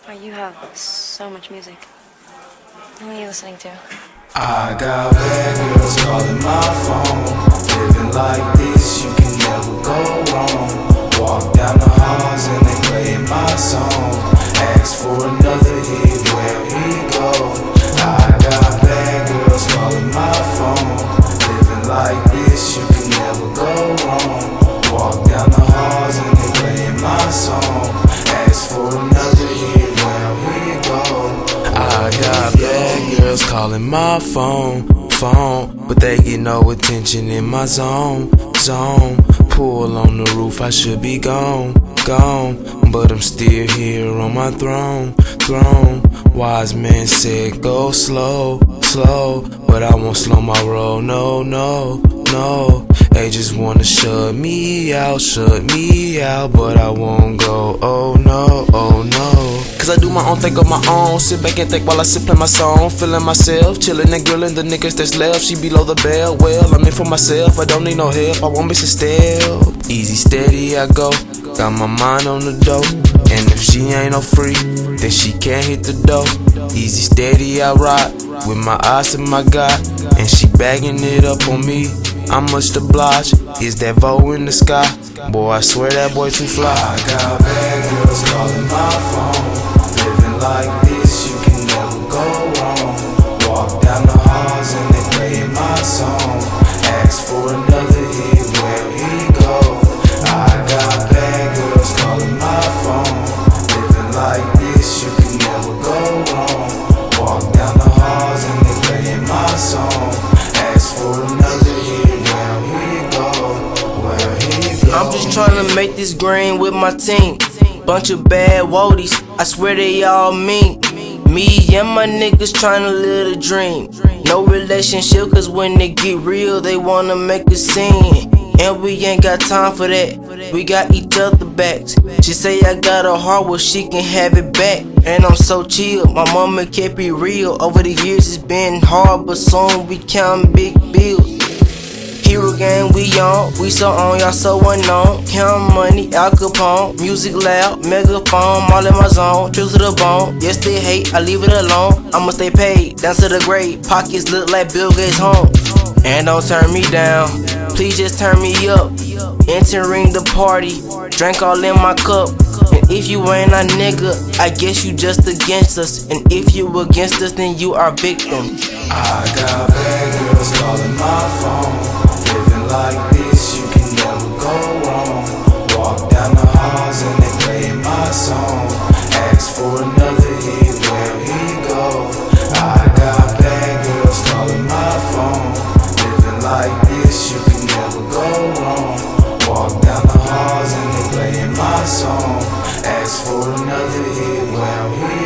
Why, you have so much music. Who are you listening to? I got bad girls calling my phone. Living like this, you can never go wrong. Walk down the halls and they playing my song. Ask for another hit, where he go? I got bad girls calling my phone. Living like this, you can never go wrong. Walk down the halls and they playing my song. Ask for another hit, where he go? I got bad girls calling my phone, but they get no attention in my zone. Pull on the roof, I should be gone, but I'm still here on my throne. Wise man said go slow, but I won't slow my roll, no. They just wanna shut me out, but I won't go, oh no. Cause I do my own thing on my own. Sit back and think while I sip in my song. Feeling myself, chillin' and grillin' the niggas that's left. She below the bell, well, I'm in for myself. I don't need no help, I won't miss a step. Easy, steady, I go. Got my mind on the dough. And if she ain't no free, then she can't hit the dough. Easy, steady, I ride. With my eyes to my God. And she bagging it up on me. I'm much obliged. Is that Vo in the sky? Boy, I swear that boy too fly. I got bad girls calling my phone. Living like this, you can never go wrong. Walk down the halls and they playing my song. Ask for another hit, where he go? I got bad girls calling my phone. Living like this, you can never go wrong. Walk down the halls and they playing my song. Ask for another hit, where he go? I'm just tryna make this green with my team. Bunch of bad woadies, I swear they all mean. Me and my niggas tryna live the dream. No relationship, cause when they get real, they wanna make a scene. And we ain't got time for that, we got each other backs. She say I got a heart, well she can have it back. And I'm so chill, my mama kept it real. Over the years it's been hard, but soon we count big bills. Hero gang, we on, we so on, y'all so unknown. Count money, Al Capone, music loud, megaphone, all in my zone, true to the bone. Yes, they hate, I leave it alone. I'ma stay paid, down to the grave. Pockets look like Bill Gates' home. And don't turn me down, please just turn me up. Entering the party, drink all in my cup. And if you ain't a nigga, I guess you just against us. And if you against us, then you are victim. I got bad girls calling my phone. Living like this, you can never go wrong. Walk down the halls and they playing my song. Ask for another hit, where he go? I got bad girls calling my phone. Living like this, you can never go wrong. Walk down the halls and they playing my song. Ask for another hit, where he